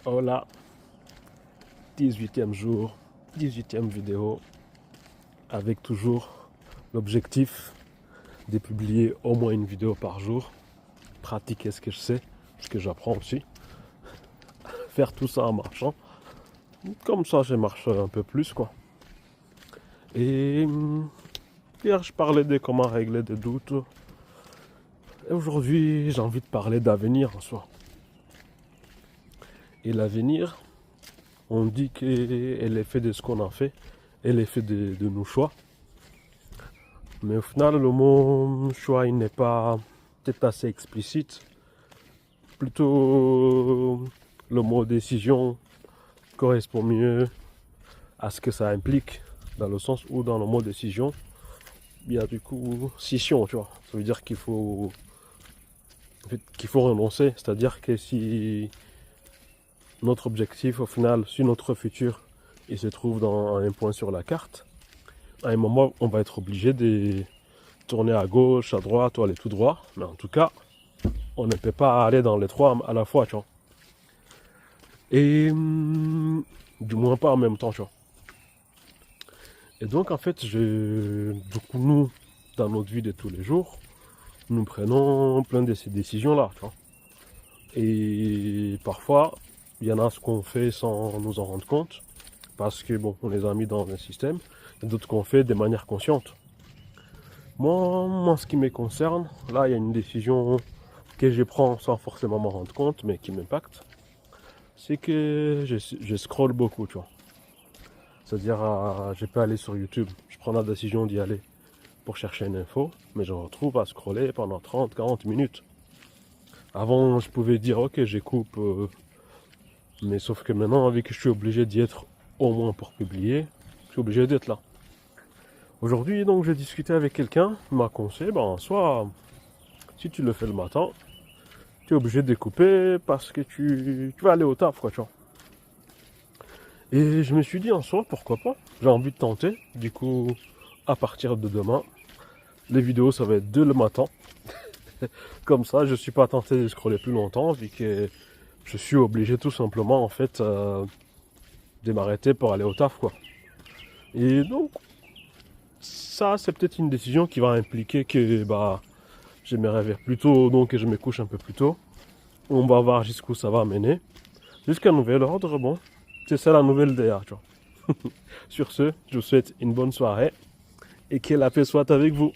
Voilà, 18e jour, 18e vidéo, avec toujours l'objectif de publier au moins une vidéo par jour, pratiquer ce que je sais, ce que j'apprends aussi, faire tout ça en marchant, comme ça je marche un peu plus quoi. Et hier je parlais de comment régler des doutes, et aujourd'hui j'ai envie de parler d'avenir en soi. Et l'avenir, on dit qu'elle est faite de ce qu'on a fait, elle est faite de nos choix. Mais au final, le mot choix, il n'est pas peut-être assez explicite. Plutôt, le mot décision correspond mieux à ce que ça implique, dans le sens où dans le mot décision, il y a du coup scission, tu vois. Ça veut dire qu'il faut renoncer. C'est-à-dire que si notre objectif, au final, si notre futur, il se trouve dans un point sur la carte, à un moment, on va être obligé de tourner à gauche, à droite, ou aller tout droit. Mais en tout cas, on ne peut pas aller dans les trois à la fois, tu vois. Et du moins pas en même temps, tu vois. Et donc, en fait, beaucoup nous, dans notre vie de tous les jours, nous prenons plein de ces décisions-là, tu vois. Et parfois, il y en a ce qu'on fait sans nous en rendre compte, parce que, bon, on les a mis dans un système, et d'autres qu'on fait de manière consciente. Moi, ce qui me concerne, là, il y a une décision que je prends sans forcément m'en rendre compte, mais qui m'impacte. C'est que je scrolle beaucoup, tu vois. C'est-à-dire, je peux aller sur YouTube, je prends la décision d'y aller pour chercher une info, mais je me retrouve à scroller pendant 30-40 minutes. Avant, je pouvais dire, ok, je coupe, mais sauf que maintenant, vu que je suis obligé d'y être au moins pour publier, je suis obligé d'être là. Aujourd'hui, donc, j'ai discuté avec quelqu'un, il m'a conseillé, soit, si tu le fais le matin, tu es obligé de découper parce que tu vas aller au taf, quoi, tu vois. Et je me suis dit en soi, pourquoi pas, j'ai envie de tenter. Du coup, à partir de demain, les vidéos, ça va être dès le matin. Comme ça, je ne suis pas tenté de scroller plus longtemps, vu que je suis obligé tout simplement, en fait, de m'arrêter pour aller au taf, quoi. Et donc, ça, c'est peut-être une décision qui va impliquer que, je me réveille plus tôt, donc je me couche un peu plus tôt. On va voir jusqu'où ça va mener. Jusqu'à nouvel ordre, bon, c'est ça la nouvelle DA, tu vois. Sur ce, je vous souhaite une bonne soirée et que la paix soit avec vous.